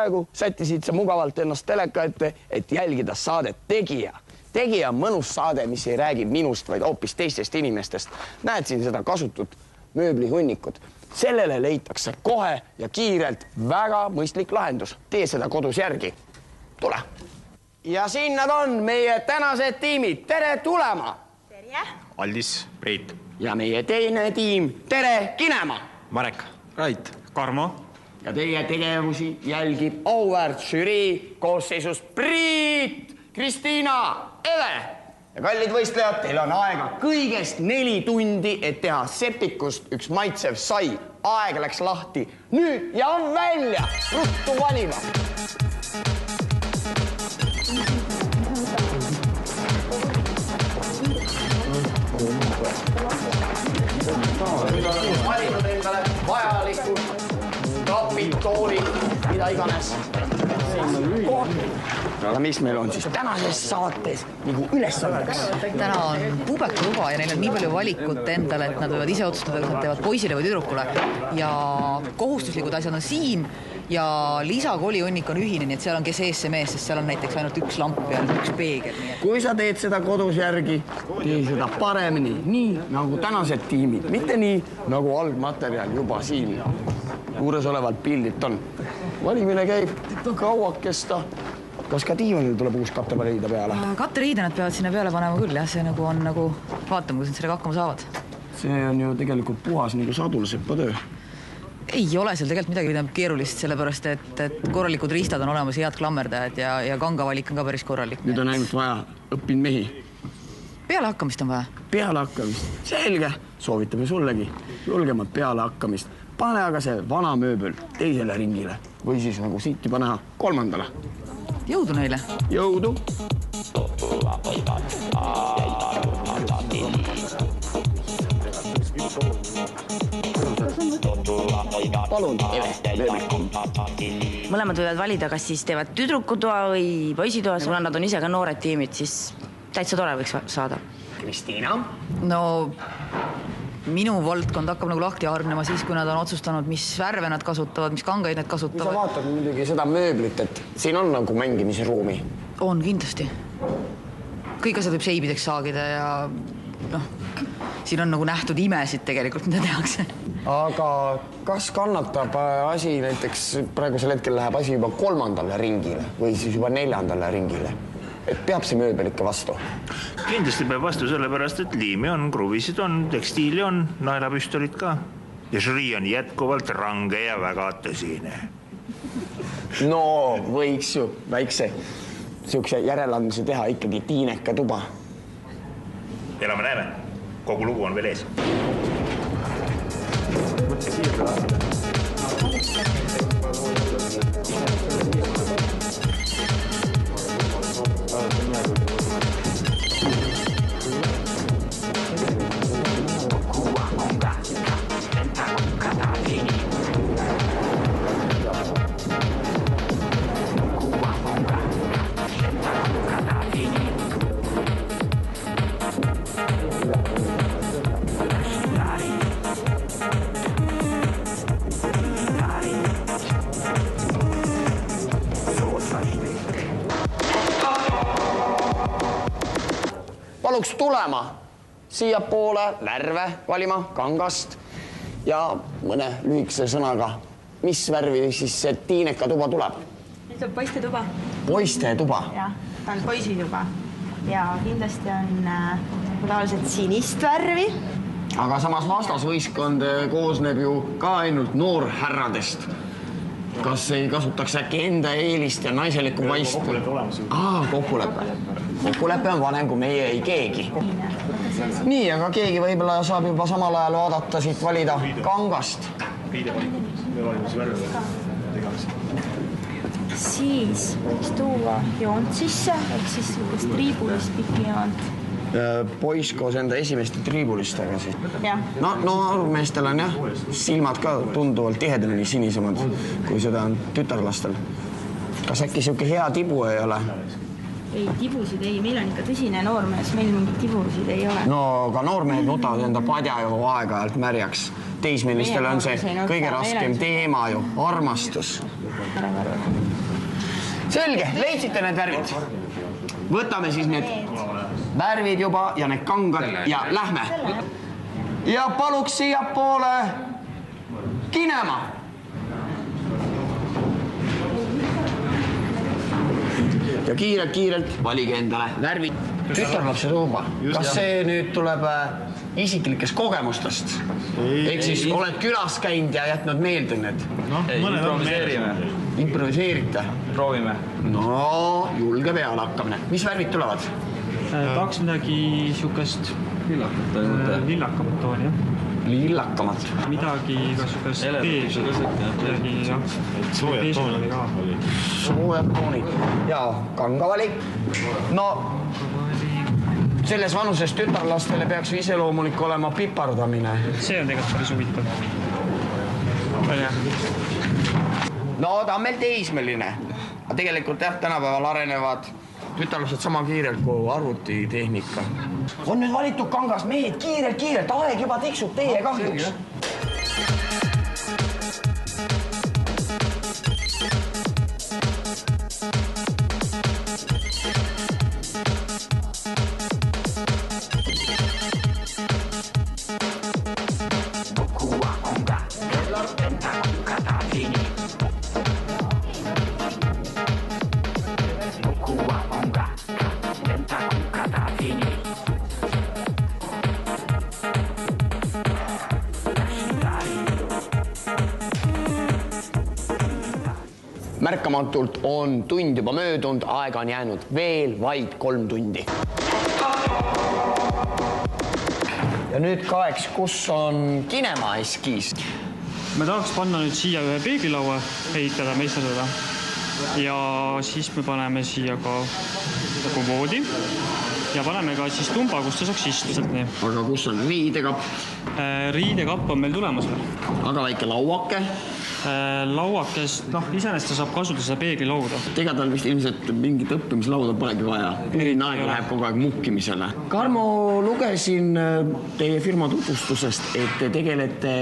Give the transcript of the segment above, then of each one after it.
praegu sättisid sa mugavalt ennast teleka ette, et jälgida saadet Tegija. Tegija on mõnus saade, mis ei räägi minust, vaid hoopis teistest inimestest. Näed siin seda kasutut mööblihunnikut. Sellele leitakse kohe ja kiirelt väga mõistlik lahendus. Tee seda kodus järgi. Tule. Ja siin nad on, meie tänased tiimid. Tere tulema! Tere! Aldis, Priit. Ja meie teine tiim. Tere Kinema! Marek, Rait, Karmo. Ja teie tegevusi jälgib auväärt žürii koosseisus Priit, Kristiina, Eve. Ja kallid võistlejad, teil on aega kõigest 4 tundi, et teha septikust üks maitsev sai. Aeg läks lahti. Nüüd ja on välja. Ruttu valima. Nüüd on valinud endale vajalikud kapitoolid, mida iganes. Ja mis meil on siis tänases saates nagu ülesandeks? Täna on puubekaluba ja neil on nii palju valikut endale, et nad võivad ise otsustada, kas nad teevad poisile või tüdrukule. Ja kohustuslikud asjad on siin ja lisakoliunnik on ühine, nii et seal on kes ees see mees, sest seal on näiteks ainult üks lamp ja üks peegel. Kui sa teed seda kodus järgi, tee seda paremini, nii nagu tänased tiimid, mitte nii nagu algmaterjal juba siin juures olevalt pildilt on. Valimine käib kauakesta. Kas ka diivanil tuleb uus katteriida peale? Katteriida nad peavad sinna peale panema küll, jah, see nagu on nagu, vaatame, kuidas nad sellega hakkama saavad. See on ju tegelikult puhas nagu sadulsepa töö. Ei ole seal tegelikult midagi keerulist, sellepärast, et korralikud riistad on olemas, head klammerdajad ja kangavalik on ka päris korralik. Nüüd on ainult vaja õppinud mehi. Peale hakkamist on vaja. Peale hakkamist. Selge. Soovitame sullegi. Julgemat peale hakkamist. Pane aga see vana mööbel teisele ringile. Või siis nagu siit juba näha 3. Jõudu neile. Jõudu. Palun, Eve. Mõlemad võivad valida, kas siis teevad tüdrukutoa või poisitoa. Kuna nad on ise ka noored tiimid, siis täitsa tore võiks saada. Kristiina? No minu valdkond hakkab nagu lahti hargnema siis, kui nad on otsustanud, mis värve nad kasutavad, mis kangaid nad kasutavad. Sa vaatad muidugi seda mööblit, et siin on nagu mängimisruumi. On kindlasti. Kõik asjad võib seibideks saagida ja siin on nagu nähtud imesid tegelikult, mida tehakse. Aga kas kannatab asi näiteks praegusel hetkel läheb asi juba 3. ringile või siis juba 4. ringile? Et peab see mööbel ikka vastu? Kindlasti peab vastu sellepärast, et liimi on, kruvisid on, tekstiili on, naelapüstolid ka. Ja žürii on jätkuvalt range ja väga tõsine. No võiks ju väikse siukse järeleandmise teha ikkagi Tiineka tuba. Elame näeme. Kogu lugu on veel ees. Paluks tulema siia poole värve valima kangast ja mõne lühikese sõnaga, mis värvi siis see Tiineka tuba tuleb? See on poiste tuba. Poiste tuba? Jah, ta on poisi tuba ja kindlasti on tavaliselt sinist värvi. Aga samas vastasvõistkond koosneb ju ka ainult noorhärradest. Kas ei kasutaks äkki enda eelist ja naiseliku vaist? Kokkulepe. Kokkulepe on vanem kui meie ei keegi. Nii, aga keegi võib-olla saab juba samal ajal vaadata siit valida kangast. Siis võiks tuua joont sisse, ehk siis triibulist pikijoont. Poiss koos enda esimeste triibulistega siis. No meestel on jah, silmad ka tunduvalt tihedamini sinisemad, kui seda on tütarlastel. Kas äkki siuke hea tibu ei ole? Ei, tibusid ei, meil on ikka tõsine noormees, meil mingid tibusid ei ole. No ka noormehed nutavad enda padja ju aeg-ajalt märjaks. Teismelistel on see kõige raskem teema ju, armastus. Selge, leidsite need värvid? Võtame siis need värvid juba ja need kangad ja lähme. Ja paluks siia poole kinema. Ja kiirelt valige endale värvid. Tütarlapse tuuba. Kas see nüüd tuleb isiklikest kogemustest? Ehk siis oled külas käinud ja jätnud meelduned? Improviseerite? Proovime. No, julge peale hakkamine. Mis värvid tulevad? Tahaks midagi siukest lillakamat tooni, jah. Lillakamat. Midagi ka siukest beeži. Midagi, jah. Soojad toonid. Ja kanga valik. No, selles vanuses tütarlastele peaks iseloomulik olema pipardamine. See on tegelikult päris huvitav. No, ta on meil teismeline. Aga tegelikult jah, tänapäeval arenevad tütarlased sama kiirelt kui arvutitehnika. On nüüd valitud kangas, mehed, kiirelt, aeg juba tiksub teie kahjuks. Märkamatult on tund juba möödunud, aega on jäänud veel vaid 3 tundi. Ja nüüd kaeks, kus on kinema eskiis? Me tahaks panna nüüd siia ühe peeglilaua, ehitada, meisterdada. Ja siis me paneme siia ka voodi ja paneme ka siis tumba, kus ta saaks istuda. Aga kus on riidekapp? Riidekapp on meil tulemas veel. Aga väike lauake? Lauakest, iseenesest ta saab kasutada seda peeglilauda. Tegelikult on vist ilmselt mingit õppimislauda polegi vaja. Eriline aeg läheb kogu aeg mukkimisele. Karmo, lugesin teie firma tutvustusest, et te tegelete...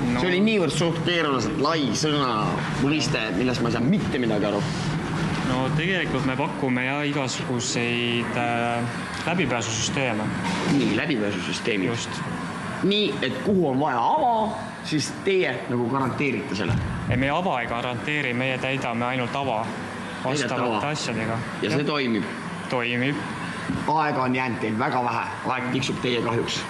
See oli niivõrd suht keeruliselt lai sõna mõiste, millest ma ei saa mitte midagi aru. No tegelikult me pakume igasuguseid läbipääsusüsteeme. Nii, läbipääsusüsteemid. Just. Nii, et kuhu on vaja ava, siis teie nagu garanteerite selle. Ei, meie ava ei garanteeri, meie täidame ainult ava vastavate asjadega. Ja see toimib? Toimib. Aega on jäänud teil väga vähe, aeg tiksub teie kahjuks.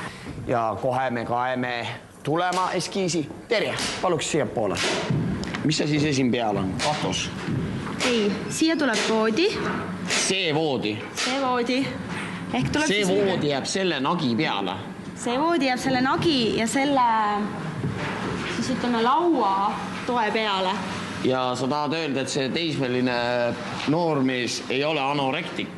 Ja kohe me kaeme tulema eskiisi. Terje, paluks siia poole. Mis see siis esim peal on? Katus? Ei, siia tuleb voodi. See voodi? See voodi. See voodi jääb selle nagi peale? See voodi jääb selle nagi ja selle, siis ütleme, laua toe peale. Ja sa tahad öelda, et see teismeline noormees ei ole anorektik?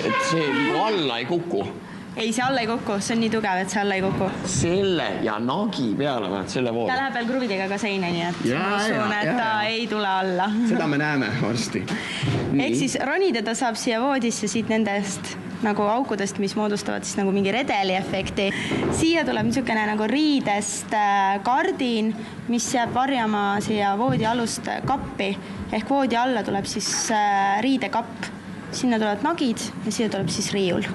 Et see alla ei kuku? Ei, see alla ei kuku, see on nii tugev, et see alla ei kuku. Selle ja nagi peale vaat selle voodi? Ta läheb veel kruvidega ka seina, nii et usun, et ta ei tule alla. Seda me näeme varsti. Ehk siis ronida ta saab siia voodisse siit nendest nagu aukudest, mis moodustavad siis nagu mingi redeli efekti. Siia tuleb niisugune nagu riidest kardin, mis jääb varjama siia voodi alust kappi. Ehk voodi alla tuleb siis riidekapp. Sinna tulevad nagid ja siia tuleb siis riiul.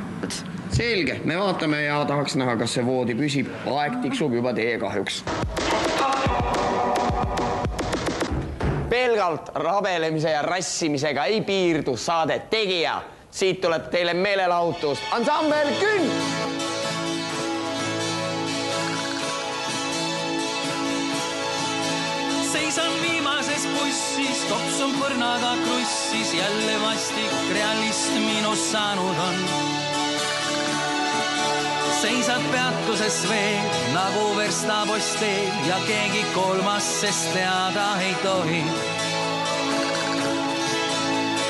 Selge, me vaatame ja tahaks näha, kas see voodi püsib. Aeg tiksub juba teie kahjuks. Pelgalt rabelemise ja rassimisega ei piirdu saade tegija. Siit tuleb teile meelelahutust. Ansambel Künn! Seisan viimases bussis, kopsun põrnaga krussis, jälle vastik realist minus saanud on. Seisad peatuses veel, nagu verstaposteel ja keegi kolmas, sest teada ei tohi.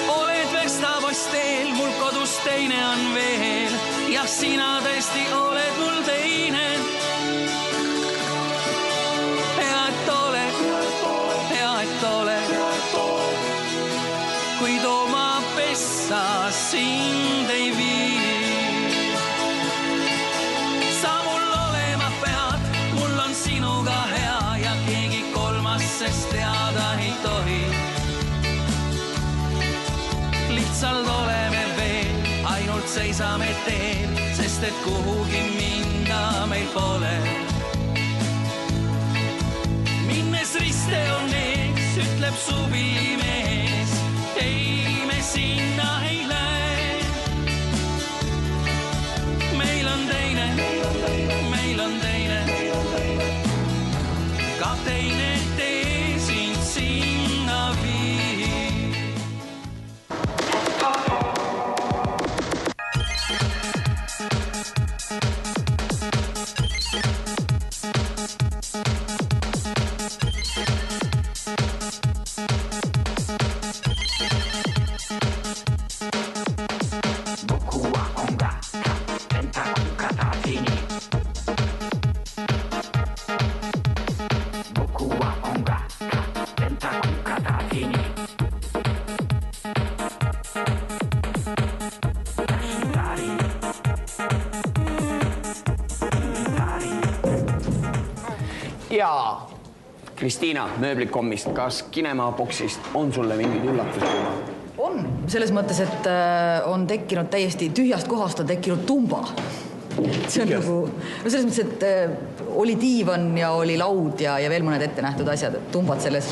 Oled verstaposteel, mul kodus teine on veel ja sina tõesti oled mul teine. Hea, et oled, kuid oma seisame teel, sest et kuhugi minna meil pole. Minnes riste on ees, ütleb suvimees, ei me sinna ei lähe. Meil on teine, ka teine tee sind sinna viib. Ja Kristiina Mööblikommist, kas Kinemaboksist on sulle mingid üllatused? On, selles mõttes, et on tekkinud täiesti tühjast kohast on tekkinud tumba. See on nagu, no selles mõttes, et oli diivan ja oli laud ja veel mõned ette nähtud asjad, et tumbad selles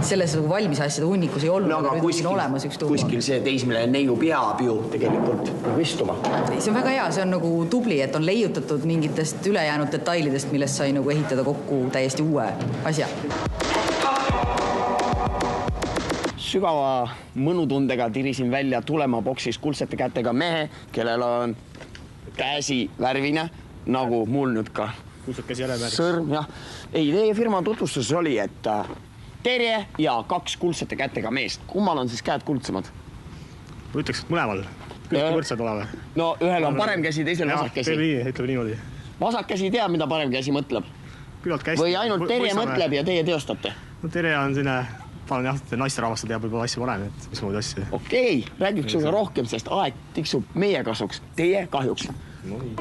nagu valmis asjade hunnikus ei olnud. No aga kuskil see teismeline neiu peab ju tegelikult istuma. See on väga hea, see on nagu tubli, et on leiutatud mingitest ülejäänud detailidest, millest sai nagu ehitada kokku täiesti uue asja. Sügava mõnutundega tirisin välja Tulemaboksist kuldsete kätega mehe, kellel on käsi värvine, nagu mul nüüd ka sõrm. Ja. Ei, teie firma tutvustuses oli, et Terje ja 2 kuldsete kätega meest. Kummal on siis käed kuldsemad? Ma ütleks, et mõlemal. Kõik võrdsed oleme. No ühel on parem käsi, teisel vasak käsi. Ütleme niimoodi. Vasak käsi teab, mida parem käsi mõtleb. Või ainult Terje mõtleb ja teie teostate? No Terje on selline, palun jah, naiste rahvast teab võib-olla asja parem, et mis muud asja. Okei, räägiks sulle rohkem, sest aeg tiksub meie kasuks, teie kahjuks. No nii.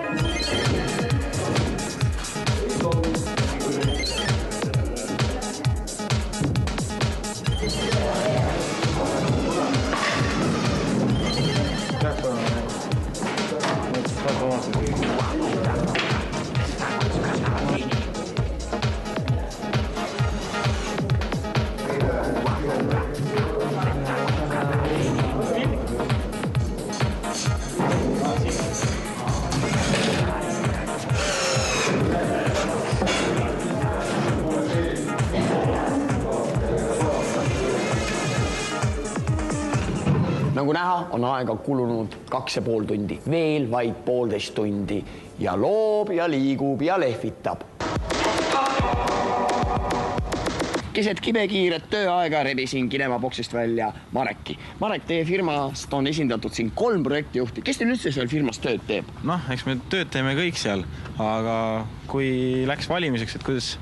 Nagu näha, on aega kulunud 2,5 tundi, veel vaid 1,5 tundi ja loob ja liigub ja lehvitab. Keset kibekiiret tööaega rebisin Kinemaboksist välja Mareki. Marek, teie firmast on esindatud siin 3 projektijuhti. Kes teil üldse seal firmas tööd teeb? Noh, eks me tööd teeme kõik seal, aga kui läks valimiseks, et kes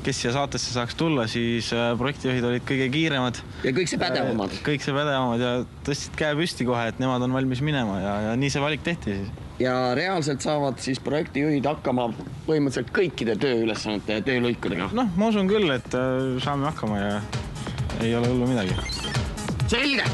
siia saatesse saaks tulla, siis projektijuhid olid kõige kiiremad. Ja kõik see pädevamad. Kõik see pädevamad ja tõstsid käe püsti kohe, et nemad on valmis minema ja nii see valik tehti siis. Ja reaalselt saavad siis projektijuhid hakkama põhimõtteliselt kõikide tööülesannete ja töölõikudega. Noh, ma usun küll, et saame hakkama ja ei ole hullu midagi. Selge!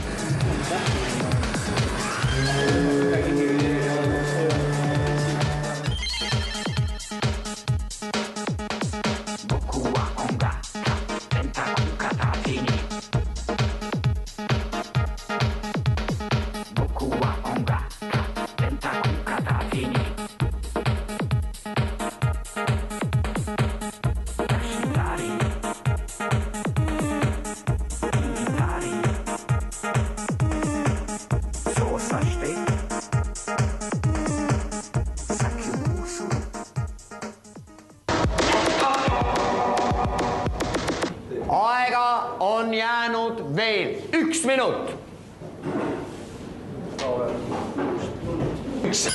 Aega on jäänud veel 1 minut.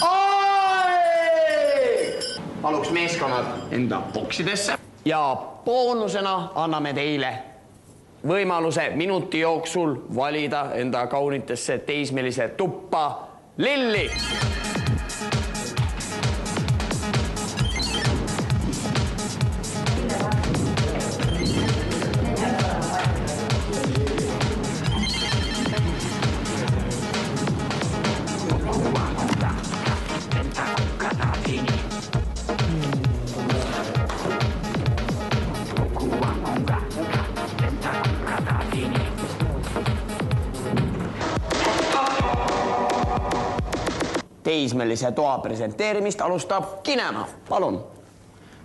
Aeg! Paluks meeskonnad enda boksidesse ja boonusena anname teile võimaluse minuti jooksul valida enda kaunitesse teismelise tuppa Lilli. teismelise toa presenteerimist alustab Kinema, palun.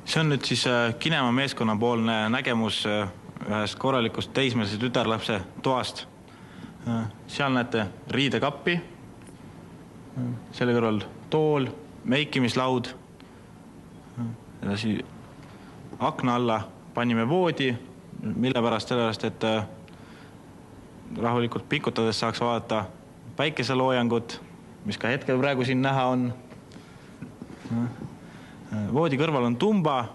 See on nüüd siis Kinema meeskonna poolne nägemus ühest korralikust teismelise tütarlapse toast. Seal näete riidekappi, selle kõrval tool, meikimislaud, edasi akna alla panime voodi, mille pärast sellepärast, et rahulikult pikutades saaks vaadata päikeseloojangut, mis ka hetkel praegu siin näha on. Voodi kõrval on tumba.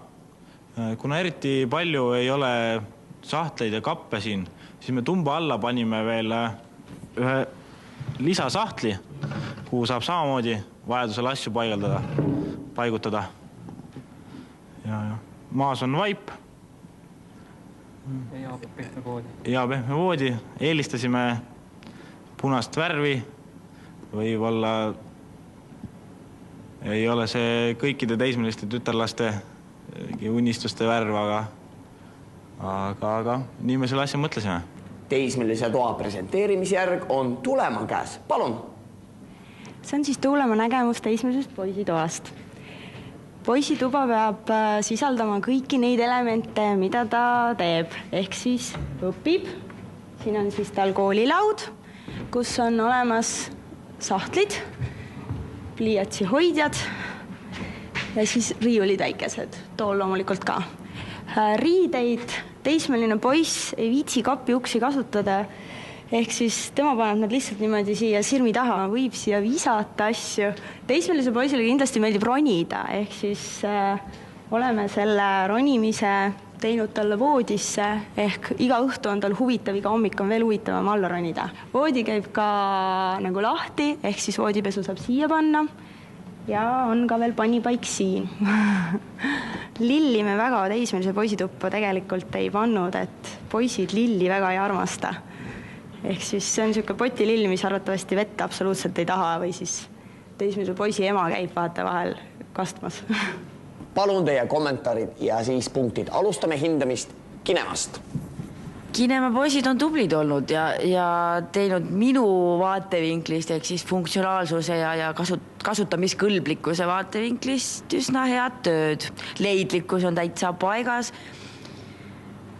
Kuna eriti palju ei ole sahtleid ja kappe siin, siis me tumba alla panime veel ühe lisasahtli, kuhu saab samamoodi vajadusel asju paigutada. Ja maas on vaip. Ja pehme voodi. Eelistasime punast värvi. Võib-olla ei ole see kõikide teismeliste tütarlaste unistuste värv, aga nii me selle asja mõtlesime. Teismelise toa presenteerimisjärg on Tulema käes. Palun. See on siis Tulema nägemus teismelisest poisitoast. Poisituba peab sisaldama kõiki neid elemente, mida ta teeb. Ehk siis õpib. Siin on siis tal koolilaud, kus on olemas sahtlid, pliiatsi hoidjad ja siis riiulid väikesed, tool loomulikult ka. Riideid teismeline poiss ei viitsi kapi uksi kasutada, ehk siis tema paneb nad lihtsalt niimoodi siia sirmi taha, võib siia visata asju. Teismelise poisile kindlasti meeldib ronida, ehk siis oleme selle ronimise teinud talle voodisse, ehk iga õhtu on tal huvitav, iga hommik on veel huvitavam alla ronida. Voodi käib ka nagu lahti, ehk siis voodipesu saab siia panna ja on ka veel panipaik siin. Lilli me väga teismelise poisituppa tegelikult ei pannud, et poisid lilli väga ei armasta. Ehk siis see on niisugune potilill, mis arvatavasti vette absoluutselt ei taha või siis teismelise poisi ema käib vaata vahel kastmas. Palun teie kommentaarid ja siis punktid. Alustame hindamist Kinemast. Kinema poisid on tublid olnud ja teinud minu vaatevinklist ehk siis funktsionaalsuse ja kasutamiskõlblikkuse vaatevinklist üsna head tööd. Leidlikkus on täitsa paigas.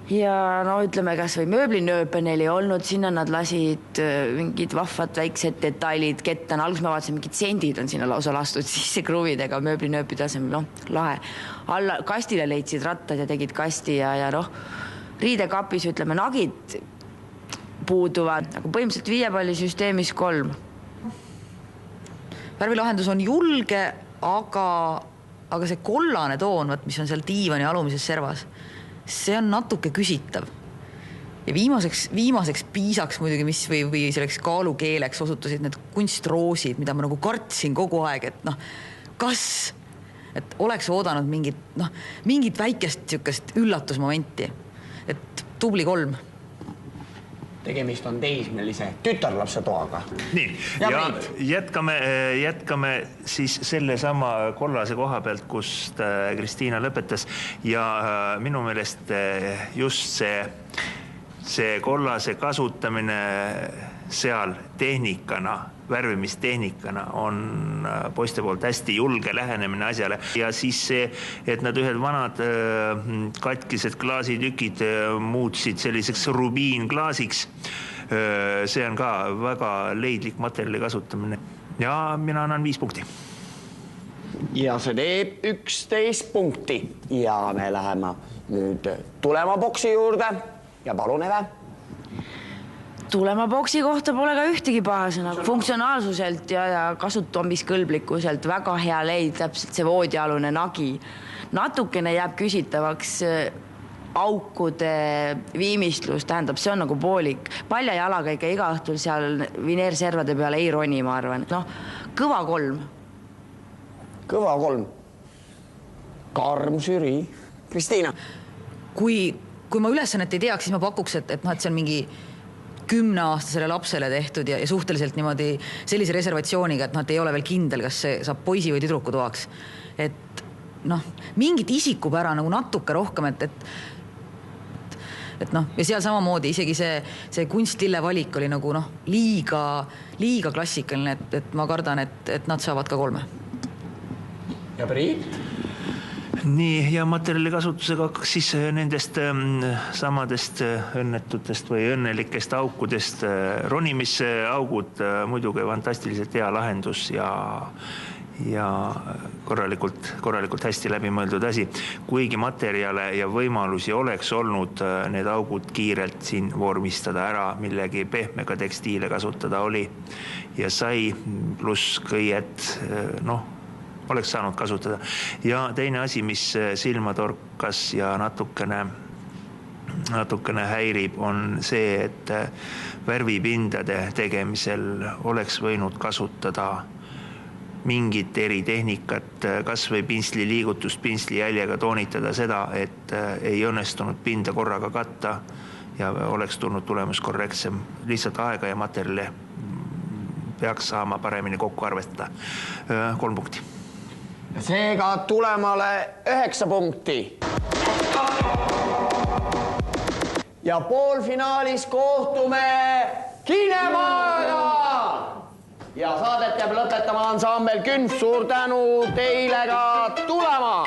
Ja no ütleme, kas või mööblinööpe neil ei olnud, sinna nad lasid mingid vahvad väiksed detailid kettan. Alguses me vaatasin, mingid sendid on sinna lausa lastud sisse kruvidega mööblinööpide asemel, lahe. Alla kastile leidsid rattad ja tegid kasti ja riidekapis, ütleme, nagid puuduvad, aga põhimõtteliselt 5 palli süsteemis 3. Värvilahendus on julge, aga see kollane toon, mis on seal diivani alumises servas, see on natuke küsitav. Ja viimaseks piisaks muidugi, mis või selleks kaalukeeleks osutusid need kunstroosid, mida ma nagu kartsin kogu aeg, et oleks oodanud mingit väikest niisugust üllatusmomenti. Et tubli 3. Tegemist on teismelise tütarlapse toaga. Nii, ja jätkame siis selle sama kollase koha pealt, kust Kristiina lõpetas. Ja minu meelest just see kollase kasutamine seal tehnikana, värvimistehnikana on poiste poolt hästi julge lähenemine asjale. Ja siis see, et nad ühed vanad katkised klaasitükid muutsid selliseks rubiinklaasiks, see on ka väga leidlik materjali kasutamine. Ja mina annan 5 punkti. Ja see teeb 11 punkti. Ja me läheme nüüd Tulema boksi juurde. Ja palun, Eve. Tulema boksi kohta pole ka ühtegi pahasõna. Funktsionaalsuselt ja kasutamiskõlblikkuselt väga hea leid, täpselt see voodialune nagi. Natukene jääb küsitavaks aukude viimistlus, tähendab, see on nagu poolik. Palja jalaga ikka iga õhtul seal vineerservade peale ei roni, ma arvan. Kõva 3. Kõva 3. Karm žürii. Kristiina. Kui ma ülesannet ei teaks, siis ma pakuks, et see on mingi 10-aastasele lapsele tehtud ja suhteliselt niimoodi sellise reservatsiooniga, et ei ole veel kindel, kas see saab poisi või tüdruku toaks. Et mingit isikupära nagu natuke rohkem, et et noh, ja seal samamoodi isegi see kunstlille valik oli nagu noh, liiga klassikaline, et ma kardan, et nad saavad ka 3. Ja Priit? Nii, ja materjali kasutusega siis nendest samadest õnnetutest või õnnelikest aukudest. Ronimisaugud muidugi fantastiliselt hea lahendus ja korralikult hästi läbimõeldud asi. Kuigi materjale ja võimalusi oleks olnud need augud kiirelt siin vormistada ära, millegi pehmega tekstiile kasutada oli ja sai, pluss kõiet, oleks saanud kasutada. Ja teine asi, mis silma torkas ja natukene häirib, on see, et värvipindade tegemisel oleks võinud kasutada mingit eritehnikat, kas või pintsli liigutust, pintsli jäljega toonitada seda, et ei õnnestunud pinda korraga katta ja oleks tulnud tulemus korrektsem. Lihtsalt aega ja materjali peaks saama paremini kokku arvestada. 3 punkti. Seega tulemale 9 punkti. Ja poolfinaalis kohtume Kinemaaga! Ja saadet jääb lõpetama ansambel Künf. Suur tänu teile ka tulema!